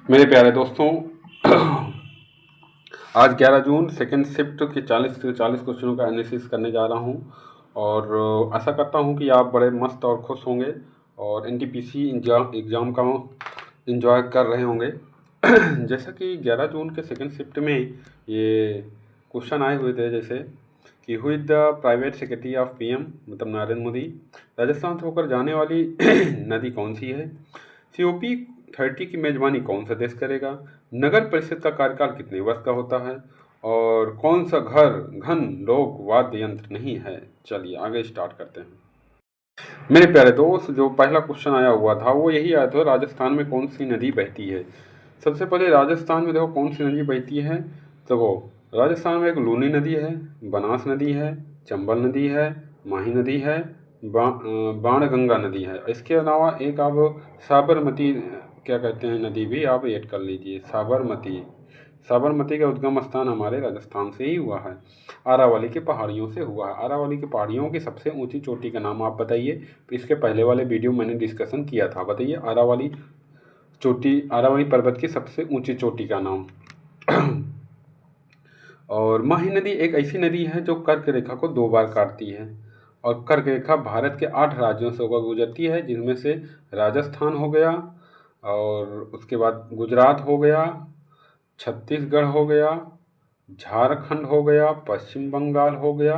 मेरे प्यारे दोस्तों, आज 11 जून सेकेंड शिफ्ट के 40 क्वेश्चनों का एनालिसिस करने जा रहा हूं और आशा करता हूं कि आप बड़े मस्त और खुश होंगे और एनटीपीसी एग्ज़ाम का एंजॉय कर रहे होंगे। जैसा कि 11 जून के सेकेंड शिफ्ट में ये क्वेश्चन आए हुए थे, जैसे कि who is the private secretary of PM, मतलब नरेंद्र मोदी। राजस्थान से होकर जाने वाली नदी कौन सी है? सीओपी 30 की मेजबानी कौन सा देश करेगा? नगर परिषद का कार्यकाल कितने वर्ष का होता है? और कौन सा घर घन लोक वाद्य यंत्र नहीं है? चलिए आगे स्टार्ट करते हैं। मेरे प्यारे दोस्त, जो पहला क्वेश्चन आया हुआ था वो यही आया था, राजस्थान में कौन सी नदी बहती है। सबसे पहले राजस्थान में देखो कौन सी नदी बहती है। तो वो राजस्थान में एक लूनी नदी है, बनास नदी है, चंबल नदी है, माही नदी है, बाणगंगा नदी है। इसके अलावा एक आप साबरमती क्या कहते हैं नदी भी आप ऐड कर लीजिए। साबरमती का उद्गम स्थान हमारे राजस्थान से ही हुआ है, आरावली की पहाड़ियों से हुआ है। आरावली की पहाड़ियों की सबसे ऊंची चोटी का नाम आप बताइए। इसके पहले वाले वीडियो मैंने डिस्कशन किया था, बताइए आरावली पर्वत की सबसे ऊंची चोटी का नाम। और माही नदी एक ऐसी नदी है जो कर्क रेखा को 2 बार काटती है, और कर्क रेखा भारत के 8 राज्यों से होकर गुजरती है, जिनमें से राजस्थान हो गया, और उसके बाद गुजरात हो गया, छत्तीसगढ़ हो गया, झारखंड हो गया, पश्चिम बंगाल हो गया,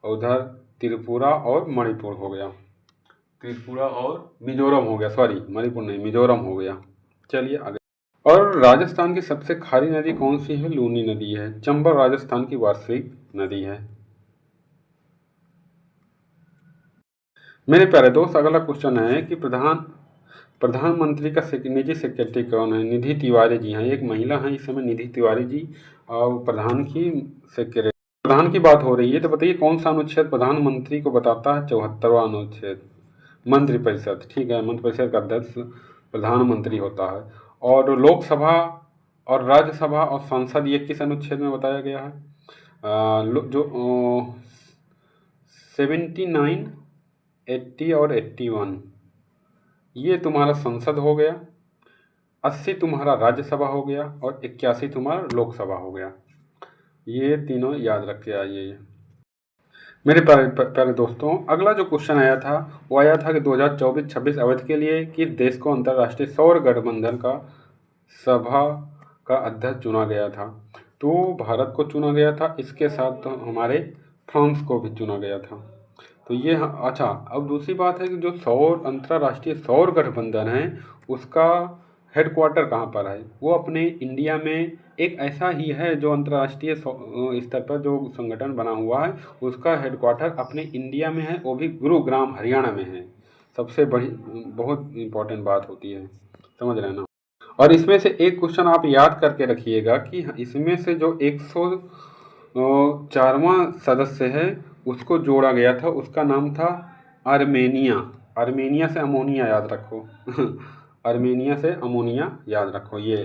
और उधर त्रिपुरा और मणिपुर हो गया। त्रिपुरा और मिजोरम हो गया, सॉरी मणिपुर नहीं, मिजोरम हो गया। चलिए आगे। और राजस्थान की सबसे खारी नदी कौन सी है? लूनी नदी है। चंबल राजस्थान की वार्षिक नदी है। मेरे प्यारे दोस्त, अगला क्वेश्चन है कि प्रधानमंत्री का निजी सेक्रेटरी कौन है? निधि तिवारी जी हैं, एक महिला हैं इस समय, निधि तिवारी जी। और प्रधान की बात हो रही है, तो बताइए कौन सा अनुच्छेद प्रधानमंत्री को बताता है? 74वां अनुच्छेद, मंत्रिपरिषद। ठीक है, मंत्रिपरिषद का अध्यक्ष प्रधानमंत्री होता है। और लोकसभा और राज्यसभा और संसद ये किस अनुच्छेद में बताया गया है? जो 79, 80 और 81, ये तुम्हारा संसद हो गया। 80 तुम्हारा राज्यसभा हो गया, और 81 तुम्हारा लोकसभा हो गया। ये तीनों याद रख के आइए। मेरे प्यारे दोस्तों, अगला जो क्वेश्चन आया था वो आया था कि 2024-26 अवधि के लिए किस देश को अंतर्राष्ट्रीय सौर गठबंधन का सभा का अध्यक्ष चुना गया था? तो भारत को चुना गया था, इसके साथ तो हमारे फ्रांस को भी चुना गया था। तो ये अच्छा, अब दूसरी बात है कि जो अंतर्राष्ट्रीय सौर गठबंधन है उसका हेडक्वार्टर कहाँ पर है? वो अपने इंडिया में एक ऐसा ही है जो अंतर्राष्ट्रीय स्तर पर जो संगठन बना हुआ है उसका हेडक्वार्टर अपने इंडिया में है, वो भी गुरुग्राम हरियाणा में है। सबसे बड़ी बहुत इम्पोर्टेंट बात होती है, समझ रहे हैं ना। और इसमें से एक क्वेश्चन आप याद करके रखिएगा कि इसमें से जो 104वां सदस्य है उसको जोड़ा गया था, उसका नाम था आर्मेनिया। आर्मेनिया से अमोनिया याद रखो। आर्मेनिया से अमोनिया याद रखो, ये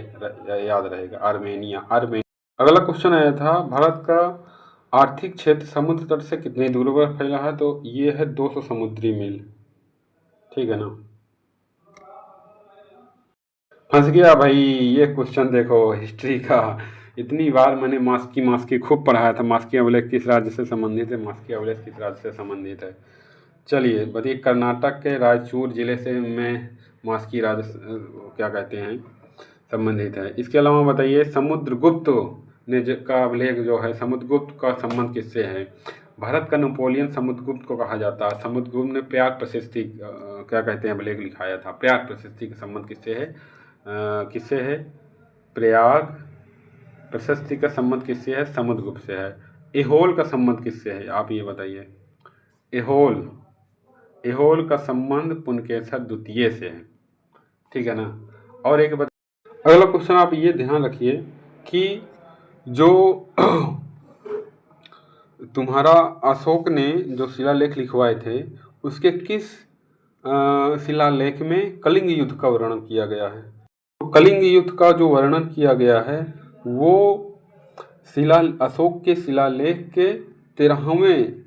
याद रहेगा, आर्मेनिया। अगला क्वेश्चन आया था, भारत का आर्थिक क्षेत्र समुद्र तट से कितनी दूर पर फैला है? तो ये है 200 समुद्री मील। ठीक है ना। फंस गया भाई। ये क्वेश्चन देखो हिस्ट्री का, इतनी बार मैंने मास्की खूब पढ़ाया था। मास्की अभिलेख किस राज्य से संबंधित है? मास्की अभिलेख किस राज्य से संबंधित है? चलिए बताइए, कर्नाटक के रायचूर जिले से में मास्की राज्य क्या कहते हैं संबंधित है। इसके अलावा बताइए, समुद्रगुप्त का अभिलेख जो है, समुद्रगुप्त का संबंध किससे है? भारत का नेपोलियन समुद्रगुप्त को कहा जाता है। समुद्रगुप्त ने प्रयाग प्रशस्ति क्या कहते हैं अभिलेख लिखाया था। प्रयाग प्रशस्ति का संबंध किससे है? प्रयाग प्रशस्ति का संबंध किससे है? समुद्रगुप्त से है। एहोल का संबंध किससे है? आप ये बताइए। एहोल का संबंध पुनकेसर द्वितीय से है। ठीक है ना। और एक अगला क्वेश्चन आप ये ध्यान रखिए कि जो तुम्हारा अशोक ने जो शिलालेख लिखवाए थे उसके किस शिलालेख में कलिंग युद्ध का वर्णन किया गया है? तो कलिंग युद्ध का जो वर्णन किया गया है वो अशोक के शिलालेख के 13वें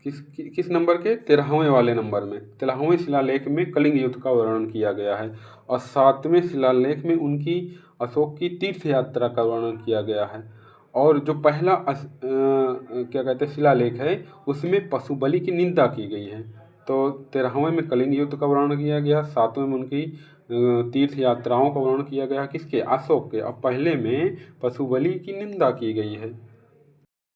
किस नंबर के 13वें वाले नंबर में, 13वें शिलालेख में कलिंग युद्ध का वर्णन किया गया है। और 7वें शिलालेख में उनकी अशोक की तीर्थ यात्रा का वर्णन किया गया है। और जो पहला क्या कहते हैं शिलालेख है उसमें पशुबलि की निंदा की गई है। तो 13वें में कलिंग युद्ध का वर्णन किया गया, 7वें में उनकी तीर्थ यात्राओं का वर्णन किया गया, किसके, अशोक के। अब पहले में पशुबलि की निंदा की गई है।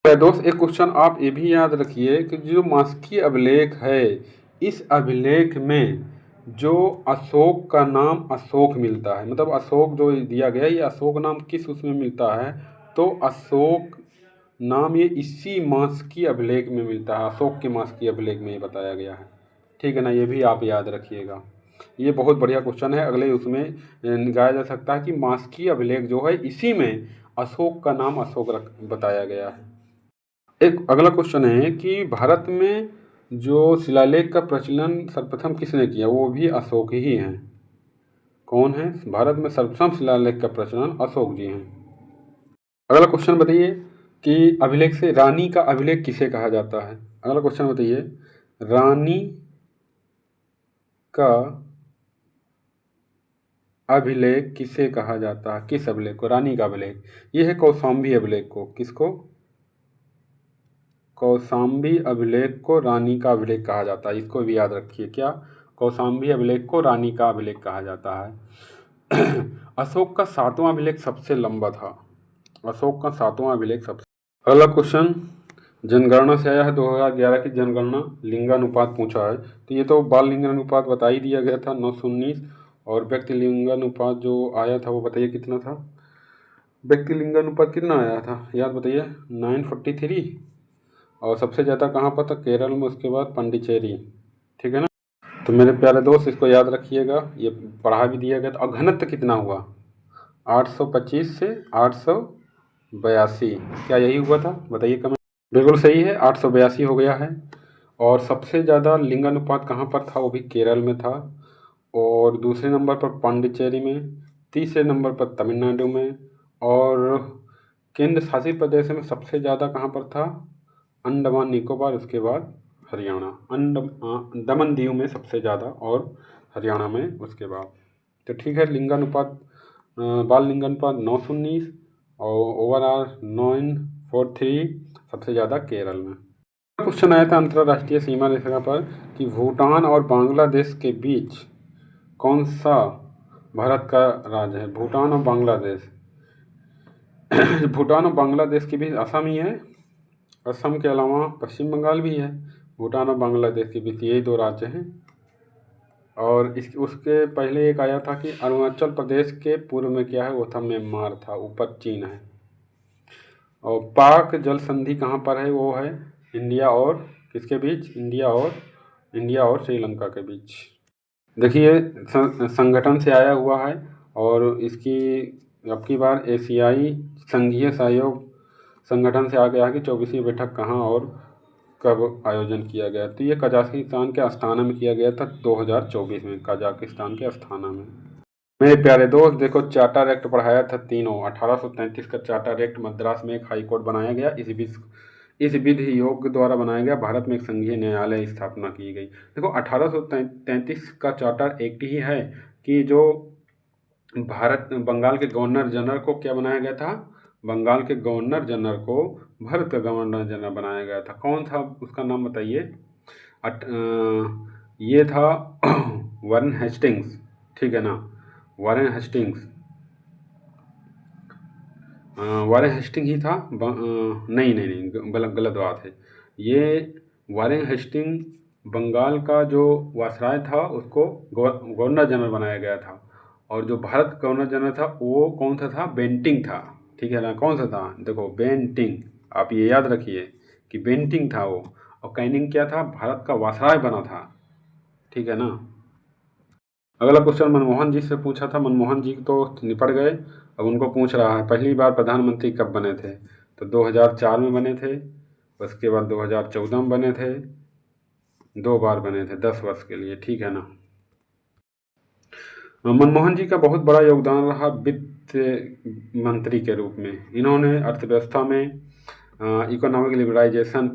तो दोस्त एक क्वेश्चन आप ये भी याद रखिए कि जो मास्की अभिलेख है, इस अभिलेख में जो अशोक का नाम अशोक मिलता है, मतलब अशोक जो दिया गया है ये अशोक नाम किस उसमें मिलता है, तो अशोक नाम ये इसी मास्की अभिलेख में मिलता है, अशोक के मास्की अभिलेख में ये बताया गया है। ठीक है ना, ये भी आप याद रखिएगा। ये बहुत बढ़िया क्वेश्चन है, अगले उसमें निकाला जा सकता है कि मास्की अभिलेख जो है इसी में अशोक का नाम अशोक बताया गया है। एक अगला क्वेश्चन है कि भारत में जो शिलालेख का प्रचलन सर्वप्रथम किसने किया, वो भी अशोक ही हैं। कौन है भारत में सर्वप्रथम शिलालेख का प्रचलन, अशोक जी हैं। अगला क्वेश्चन बताइए कि अभिलेख से रानी का अभिलेख किसे कहा जाता है। अगला क्वेश्चन बताइए, रानी का अभिलेख किसे कहा जाता है, किस अभिलेख को, रानी का अभिलेख। यह है कौशाम्बी अभिलेख को, किसको, कौशाम्बी अभिलेख को रानी का अभिलेख कहा जाता है। इसको भी याद रखिए, क्या, कौशाम्बी अभिलेख को रानी का अभिलेख कहा जाता है। अशोक का 7वां अभिलेख सबसे लंबा था, अशोक का 7वां अभिलेख सबसे। अगला क्वेश्चन जनगणना से आया है, 2011 की जनगणना लिंगानुपात पूछा है। तो ये तो बाल लिंगानुपात बता ही दिया गया था 919, और व्यक्ति लिंगानुपात जो आया था वो बताइए कितना था। व्यक्ति लिंगानुपात कितना आया था याद बताइए, 943। और सबसे ज़्यादा कहाँ पर था, केरल में, उसके बाद पांडिचेरी। ठीक है ना। तो मेरे प्यारे दोस्त इसको याद रखिएगा, ये पढ़ा भी दिया गया था। और घनत्व कितना हुआ, 825 से 882, क्या यही हुआ था, बताइए कमेंट। बिल्कुल सही है, 882 हो गया है। और सबसे ज़्यादा लिंगानुपात कहाँ पर था, वो भी केरल में था। और दूसरे नंबर पर पांडिचेरी में, तीसरे नंबर पर तमिलनाडु में, और केंद्र शासित प्रदेश में सबसे ज़्यादा कहाँ पर था, अंडमान निकोबार, उसके बाद हरियाणा। दमन दीव में सबसे ज़्यादा और हरियाणा में उसके बाद। तो ठीक है, लिंगानुपात बाल लिंगानुपात 919 और ओवरऑल 943, सबसे ज़्यादा केरल में। क्वेश्चन आया था अंतर्राष्ट्रीय सीमा रेखा पर कि भूटान और बांग्लादेश के बीच कौन सा भारत का राज्य है। भूटान और बांग्लादेश भूटान और बांग्लादेश के बीच असम ही है, असम के अलावा पश्चिम बंगाल भी है। भूटान और बांग्लादेश के बीच यही 2 राज्य हैं। और उसके पहले एक आया था कि अरुणाचल प्रदेश के पूर्व में क्या है, वो था म्यांमार था, ऊपर चीन है। और पाक जल संधि कहाँ पर है, वो है इंडिया और किसके बीच, इंडिया और श्रीलंका के बीच। देखिए संगठन से आया हुआ है, और इसकी अब की बार एशियाई संघीय सहयोग संगठन से आ गया कि 24वीं बैठक कहाँ और कब आयोजन किया गया। तो ये कजाकिस्तान के अस्ताना में किया गया था 2024 में, कजाकिस्तान के अस्ताना में। मेरे प्यारे दोस्त देखो, चार्टर एक्ट पढ़ाया था तीनों। 1833 का चार्टर एक्ट, मद्रास में एक हाई कोर्ट बनाया गया, इस विधि योग द्वारा बनाया गया। भारत में एक संघीय न्यायालय स्थापना की गई। देखो 1833 का चार्टर एक्ट ही है कि जो बंगाल के गवर्नर जनरल को क्या बनाया गया था, बंगाल के गवर्नर जनरल को भारत का गवर्नर जनरल बनाया गया था। कौन था उसका नाम बताइए। ये था वारेन हेस्टिंग्स, ठीक है ना, वारेन हेस्टिंग्स, वारेन हेस्टिंग ही था। नहीं, गलत बात है। ये वारेन हेस्टिंग बंगाल का जो वायसराय था उसको गवर्नर जनरल बनाया गया था। और जो भारत का गवर्नर जनरल था वो कौन सा था, बेंटिंग था। ठीक है ना, कौन सा था, देखो बेंटिंग, आप ये याद रखिए कि बेंटिंग था वो। और कैनिंग क्या था, भारत का वायसराय बना था। ठीक है ना। अगला क्वेश्चन मनमोहन जी से पूछा था, मनमोहन जी तो निपट गए। अब उनको पूछ रहा है पहली बार प्रधानमंत्री कब बने थे, तो 2004 में बने थे। उसके बाद 2014 में बने थे, 2 बार बने थे 10 वर्ष के लिए। ठीक है ना। मनमोहन जी का बहुत बड़ा योगदान रहा वित्त मंत्री के रूप में। इन्होंने अर्थव्यवस्था में इकोनॉमिक लिबरलाइजेशन,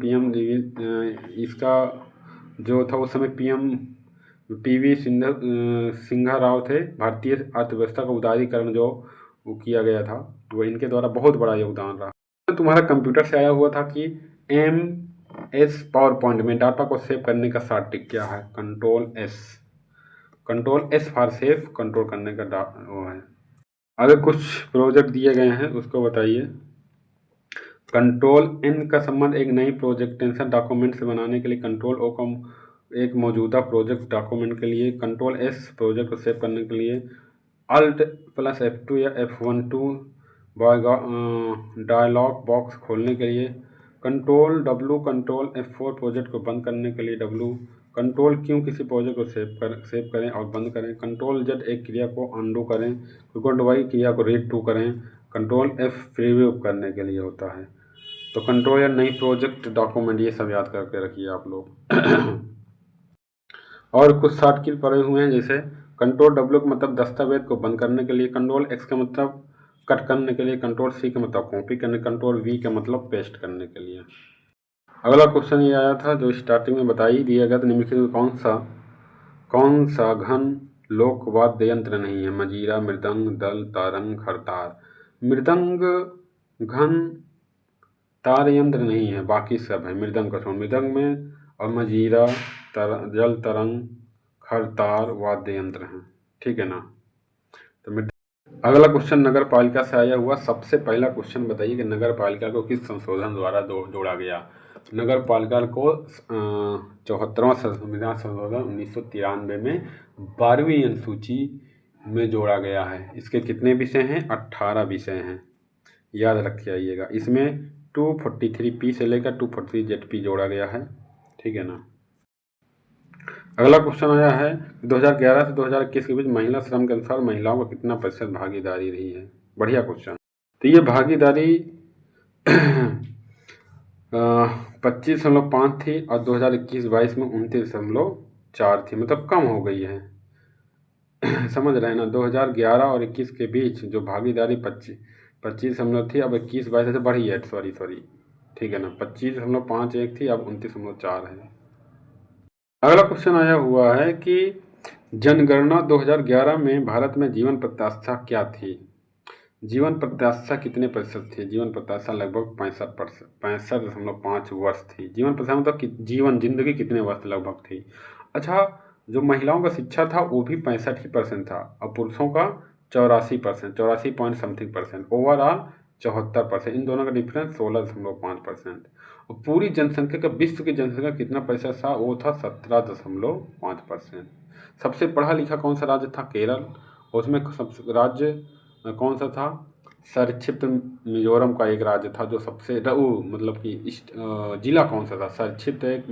इसका जो था उस समय पीएम PV सिंघा राव थे। भारतीय अर्थव्यवस्था का उदारीकरण जो वो किया गया था, वो इनके द्वारा बहुत बड़ा योगदान रहा। तो तुम्हारा कंप्यूटर से आया हुआ था कि MS पावर पॉइंट में डाटा को सेव करने का शॉर्ट ट्रिक क्या है? Control S for save, control करने का वो है। अगर कुछ प्रोजेक्ट दिए गए हैं उसको बताइए। कंट्रोल N का संबंध एक नई प्रोजेक्टेंशन डॉक्यूमेंट से बनाने के लिए, कंट्रोल O का एक मौजूदा प्रोजेक्ट डॉक्यूमेंट के लिए, कंट्रोल S प्रोजेक्ट को सेव करने के लिए, Alt + F2 या F12 डायलॉग बॉक्स खोलने के लिए, control W control F4 project को बंद करने के लिए, W कंट्रोल Q किसी प्रोजेक्ट को सेव करें और बंद करें, कंट्रोल Z एक क्रिया को अनडू करें, कंट्रोल Y क्रिया को रीड टू करें, कंट्रोल F प्रीव्यू करने के लिए होता है। तो कंट्रोल या नई प्रोजेक्ट डॉक्यूमेंट, ये सब याद करके रखिए आप लोग। और कुछ शॉर्ट की पड़े हुए हैं, जैसे कंट्रोल W का मतलब दस्तावेज को बंद करने के लिए, कंट्रोल X का मतलब कट करने के लिए, कंट्रोल C का मतलब कॉपी करने, कंट्रोल V का मतलब पेस्ट करने के लिए। अगला क्वेश्चन ये आया था जो स्टार्टिंग में बता ही दिया गया था, निम्नलिखित में कौन सा घन लोक वाद्य यंत्र नहीं है? मजीरा, मृदंग, दल, तारंग, खरतार। मृदंग घन तार यंत्र नहीं है, बाकी सब है। मृदंग का छोड़, मृदंग में और मजीरा, जल तरंग, खरतार वाद्य यंत्र हैं, ठीक है ना। तो अगला क्वेश्चन नगर पालिका से आया हुआ। सबसे पहला क्वेश्चन बताइए कि नगर पालिका को किस संशोधन द्वारा जोड़ा गया? नगर पालिका को 74वां संविधान संशोधन 1993 में 12वीं अनुसूची में जोड़ा गया है। इसके कितने विषय हैं? 18 विषय हैं, याद रख आइएगा। इसमें 243P से लेकर 243ZP जोड़ा गया है, ठीक है ना। अगला क्वेश्चन आया है 2011 से 2021 के बीच महिला श्रम के अनुसार महिलाओं का कितना प्रतिशत भागीदारी रही है? बढ़िया क्वेश्चन। तो ये भागीदारी 25.5 थी और 2021-22 में 29.4 थी, मतलब कम हो गई है। समझ रहे हैं ना। 2011 और 21 के बीच जो भागीदारी 25 थी, अब 21-22 से बढ़ी है, सॉरी, ठीक है ना। 25.51 थी, अब 29.4 है। अगला क्वेश्चन आया हुआ है कि जनगणना 2011 में भारत में जीवन प्रत्याशा क्या थी? जीवन प्रत्याशा कितने प्रतिशत थी? जीवन प्रत्याशा लगभग 65.5 वर्ष थी। जीवन प्रत्याशा मतलब कि जीवन जिंदगी कितने वर्ष लगभग थी। अच्छा, जो महिलाओं का शिक्षा था वो भी 65% था और पुरुषों का 84%, 84 पॉइंट समथिंग परसेंट, ओवरऑल 74%। इन दोनों का डिफरेंस 16.5%। और पूरी जनसंख्या का, विश्व की जनसंख्या कितना प्रतिशत था? वो था 17.5%। सबसे पढ़ा लिखा कौन सा राज्य था? केरल। उसमें सबसे राज्य कौन सा था? संक्षिप्त मिजोरम का एक राज्य था जो सबसे मतलब कि जिला कौन सा था? संक्षिप्त एक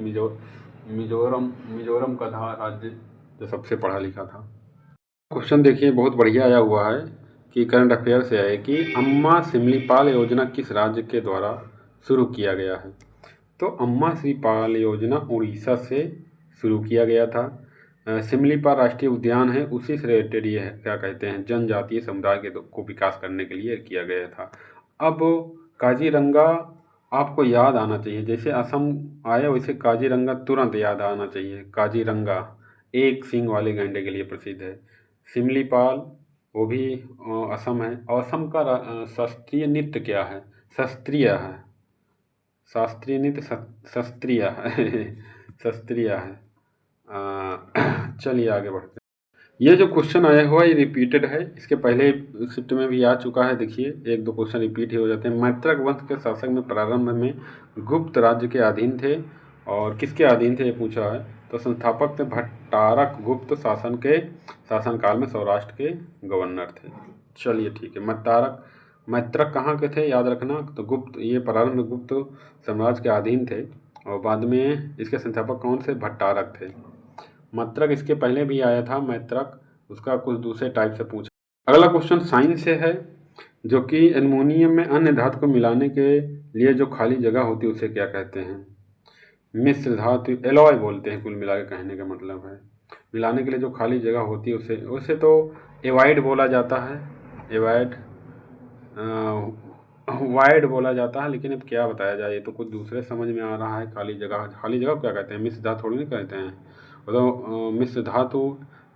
मिजोरम का था राज्य जो सबसे पढ़ा लिखा था। क्वेश्चन देखिए, बहुत बढ़िया आया हुआ है कि करंट अफेयर से है कि अम्मा सिमलीपाल योजना किस राज्य के द्वारा शुरू किया गया है? तो अम्मा सिमलीपाल योजना उड़ीसा से शुरू किया गया था। सिमलीपाल राष्ट्रीय उद्यान है, उसी से रिलेटेड ये है, क्या कहते हैं, जनजातीय समुदाय को विकास करने के लिए किया गया था। अब काजीरंगा आपको याद आना चाहिए, जैसे असम आया वैसे काजीरंगा तुरंत याद आना चाहिए। काजीरंगा एक सींग वाले गैंडे के लिए प्रसिद्ध है। सिमलीपाल वो भी असम है। असम का शास्त्रीय नृत्य क्या है? शास्त्रीय है, शास्त्रीय नृत्य शास्त्रीय है शास्त्रीय है। चलिए आगे बढ़ते हैं। ये जो क्वेश्चन आया हुआ ये रिपीटेड है, इसके पहले शिफ्ट में भी आ चुका है। देखिए, एक दो क्वेश्चन रिपीट ही हो जाते हैं। मैत्रक वंश के शासक में प्रारंभ में गुप्त राज्य के अधीन थे, और किसके अधीन थे ये पूछा है। तो संस्थापक थे भट्टारक। गुप्त शासन के शासनकाल में सौराष्ट्र के गवर्नर थे। चलिए ठीक है। मैत्रक कहाँ के थे याद रखना। तो गुप्त, ये प्रारंभ में गुप्त साम्राज्य के अधीन थे और बाद में इसके संस्थापक कौन से? भट्टारक थे। मैत्रक इसके पहले भी आया था मैत्रक, उसका कुछ दूसरे टाइप से पूछा। अगला क्वेश्चन साइंस से है, जो कि एल्युमिनियम में अन्य धातु को मिलाने के लिए जो खाली जगह होती है उसे क्या कहते हैं? मिश्र धातु, एलॉय बोलते हैं, कुल मिला के कहने का मतलब है। मिलाने के लिए जो खाली जगह होती है उसे तो एवाइड बोला जाता है। एवाइड वाइड बोला जाता है, लेकिन अब क्या बताया जाए, ये तो कुछ दूसरे समझ में आ रहा है। खाली जगह क्या कहते हैं? मिश्र धातु थोड़ी नहीं कहते हैं। तो मिश्र धातु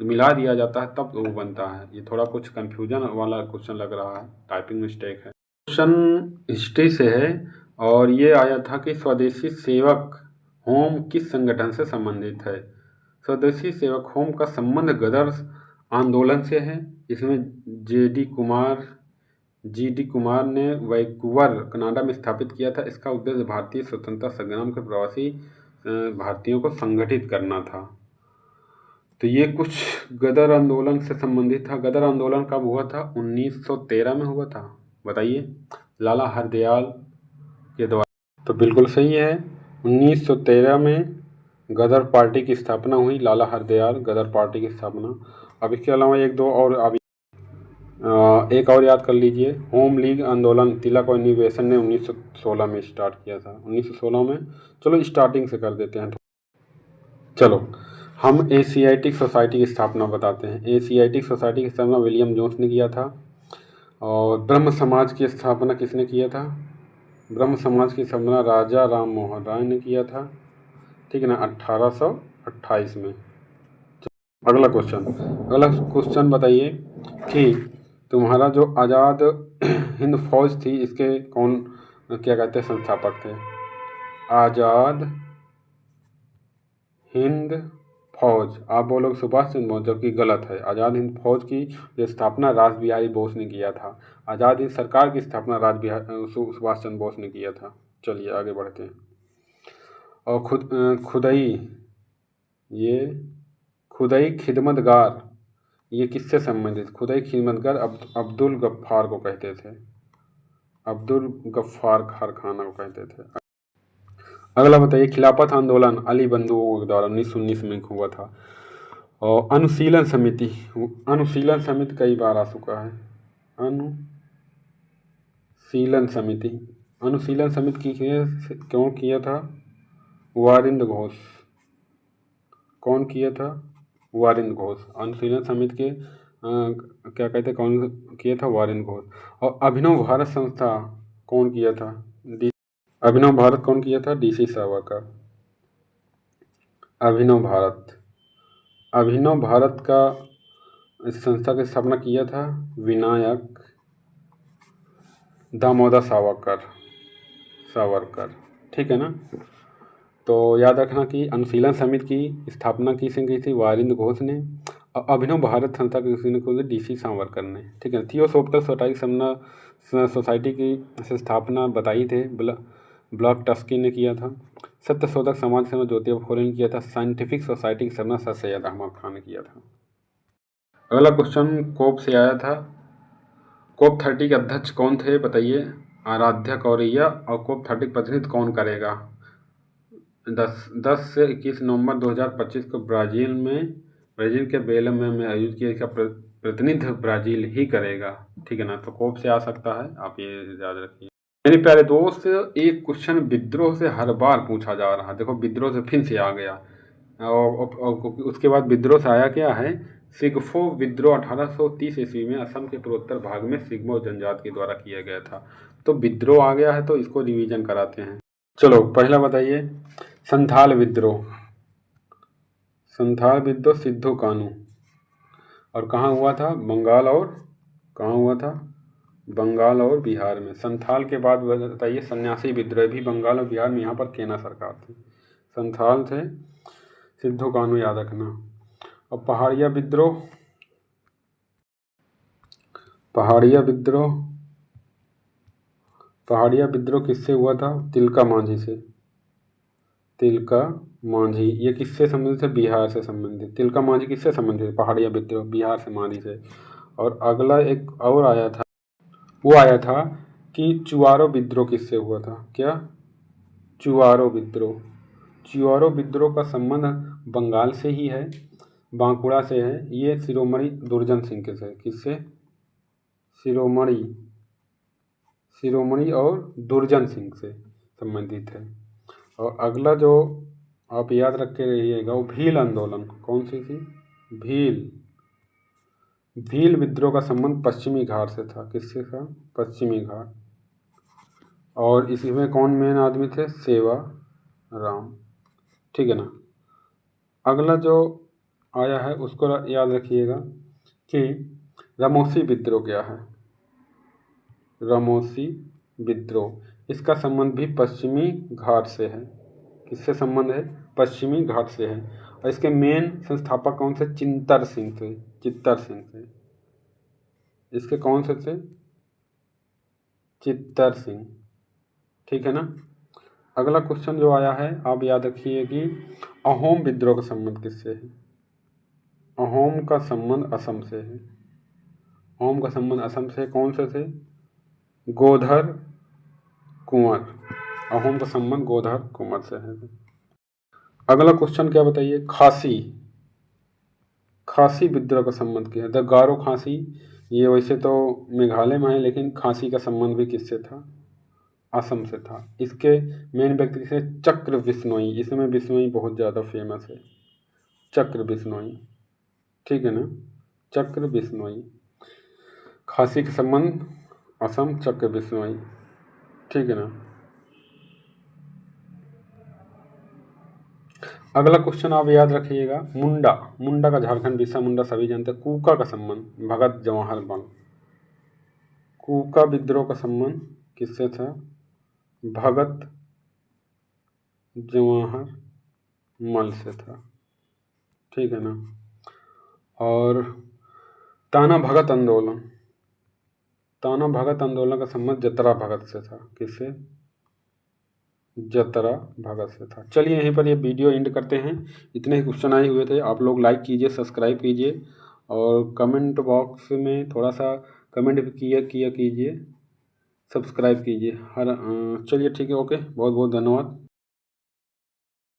मिला दिया जाता है तब वो बनता है। ये थोड़ा कुछ कन्फ्यूजन वाला क्वेश्चन लग रहा है, टाइपिंग मिस्टेक है। क्वेश्चन हिस्ट्री से है और ये आया था कि स्वदेशी सेवक होम किस संगठन से संबंधित है। स्वदेशी सेवक होम का संबंध गदर आंदोलन से है। इसमें जी डी कुमार ने वैंकूवर कनाडा में स्थापित किया था। इसका उद्देश्य भारतीय स्वतंत्रता संग्राम के प्रवासी भारतीयों को संगठित करना था। तो ये कुछ गदर आंदोलन से संबंधित था। गदर आंदोलन कब हुआ था? 1913 में हुआ था। बताइए। लाला हरदयाल के द्वारा। तो बिल्कुल सही है, 1913 में गदर पार्टी की स्थापना हुई। लाला हरदयाल गदर पार्टी की स्थापना। अब इसके अलावा एक और याद कर लीजिए। होम लीग आंदोलन तिलक और निवेशन ने 1916 में स्टार्ट किया था। 1916 में। चलो स्टार्टिंग से कर देते हैं। चलो हम एशियाटिक सोसाइटी की स्थापना बताते हैं। एशियाटिक सोसाइटी की स्थापना विलियम जोन्स ने किया था। और ब्रह्म समाज की स्थापना किसने किया था? ब्रह्म समाज की स्थापना राजा राम मोहन राय ने किया था। ठीक है ना, 1828 में। अगला क्वेश्चन बताइए कि तुम्हारा जो आज़ाद हिंद फौज थी, इसके कौन क्या कहते हैं संस्थापक थे? आज़ाद हिंद फौज। आप बोलोगे सुभाष चंद्र बोस, जो कि गलत है। आज़ाद हिंद फौज की जो स्थापना रास बिहारी बोस ने किया था। आज़ाद हिंद सरकार की स्थापना सुभाष चंद्र बोस ने किया था। चलिए आगे बढ़ते हैं। और खुदाई खिदमतगार ये किससे संबंधित? खुदाई खिदमतगार अब्दुल गफ्फार को कहते थे। अब्दुल गफ्फार कारखाना को कहते थे। अगला बताइए, खिलाफत आंदोलन अली बंधुओं के द्वारा 1919 में हुआ था। और अनुशीलन समिति कई बार आ चुका है। अनुशीलन समिति कौन किया था? वारिंद घोष। कौन किया था? वारिंद घोष। अनुशीलन समिति के क्या कहते हैं, कौन किया था? वारिंद घोष। और अभिनव भारत संस्था कौन किया था? अभिनव भारत कौन किया था? DC सावरकर। अभिनव भारत का इस संस्था की स्थापना किया था विनायक दामोदर सावरकर। ठीक है ना। तो याद रखना कि अनुशीलन समिति की स्थापना किसने की थी? वारिंद घोष ने। और अभिनव भारत संस्था की किसने खोली? DC सावरकर ने। ठीक है। थियोसॉफिकल सोसाइटी की स्थापना बताई थे ब्लॉक टस्की ने किया था। सत्यशोधक समाज सेवा ज्योतिबा फुले ने किया था। साइंटिफिक सोसाइटी की स्थापना सर सैयद अहमद खान ने किया था। अगला क्वेश्चन कोप से आया था। कोप 30 के अध्यक्ष कौन थे? बताइए। आराध्या कौरैया। और कोप 30 का प्रतिनिधित्व कौन करेगा? 10 से 21 नवंबर 2025 को ब्राज़ील के बेलम में आयोजित किया। इसका प्रतिनिधित्व ब्राज़ील ही करेगा। ठीक है ना। तो कोप से आ सकता है, आप ये याद रखिए। मेरे प्यारे दोस्त, एक क्वेश्चन विद्रोह से हर बार पूछा जा रहा है। देखो विद्रोह से फिर से आ गया। और उसके बाद विद्रोह से आया क्या है? सिग्फो विद्रोह 1830 ईस्वी में असम के पूर्वोत्तर भाग में सिग्मो जनजाति के द्वारा किया गया था। तो विद्रोह आ गया है, तो इसको रिवीजन कराते हैं। चलो पहला बताइए, संथाल विद्रोह सिद्धू कानू। और कहाँ हुआ था? बंगाल और बिहार में। संथाल के बाद बताइए, सन्यासी विद्रोह भी बंगाल और बिहार में। यहाँ पर केना सरकार थी। संथाल थे, सिद्धू कानू याद रखना। और पहाड़िया विद्रोह किससे हुआ था? तिलका मांझी। ये किससे संबंधित है? बिहार से संबंधित। तिलका मांझी किससे संबंधित है? पहाड़िया विद्रोह बिहार से, मांझी से। और अगला एक और आया था, वो आया था कि चुआरो विद्रोह किससे हुआ था? क्या? चुआरो विद्रोह का संबंध बंगाल से ही है, बांकुड़ा से है। ये शिरोमणि दुर्जन सिंह के से। किससे? शिरोमणि और दुर्जन सिंह से संबंधित है। और अगला जो आप याद रख के रहिएगा, वो भील आंदोलन। कौन सी थी? भील विद्रोह का संबंध पश्चिमी घाट से था। किससे था? पश्चिमी घाट। और इसमें कौन मेन आदमी थे? सेवा राम। ठीक है ना। अगला जो आया है उसको याद रखिएगा कि रामोसी विद्रोह क्या है। रामोसी विद्रोह, इसका संबंध भी पश्चिमी घाट से है। किससे संबंध है? पश्चिमी घाट से है। और इसके मेन संस्थापक कौन से? चित्तर सिंह से। चित्तर सिंह से। इसके कौन से थे? चित्तर सिंह। ठीक है ना। अगला क्वेश्चन जो आया है आप याद रखिए कि अहोम विद्रोह का संबंध किससे है? अहोम का संबंध असम से है। अहोम का संबंध असम से। कौन से थे? गोधर कुंवर। अहोम का संबंध गोधर कुंवर से है। अगला क्वेश्चन क्या बताइए? खासी। खासी विद्रोह का संबंध क्या है? द गारो खासी, ये वैसे तो मेघालय में है लेकिन खासी का संबंध भी किससे था? असम से था। इसके मेन व्यक्ति से चक्र बिश्नोई। इसमें बिश्नोई बहुत ज़्यादा फेमस है। चक्र बिश्नोई। ठीक है ना। चक्र बिश्नोई। खासी के संबंध असम, चक्र बिश्नोई। ठीक है ना। अगला क्वेश्चन आप याद रखिएगा, मुंडा। मुंडा का झारखंड, बिरसा मुंडा सभी जानते हैं। कूका का संबंध भगत जवाहर मल। कूका विद्रोह का संबंध किससे था? भगत जवाहर मल से था। ठीक है ना। और ताना भगत आंदोलन। ताना भगत आंदोलन का संबंध जतरा भगत से था। किससे? जतरा भगत से था। चलिए यहीं पर ये वीडियो एंड करते हैं। इतने ही क्वेश्चन आए हुए थे। आप लोग लाइक कीजिए, सब्सक्राइब कीजिए और कमेंट बॉक्स में थोड़ा सा कमेंट भी किया कीजिए, सब्सक्राइब कीजिए। चलिए ठीक है, ओके, बहुत बहुत धन्यवाद।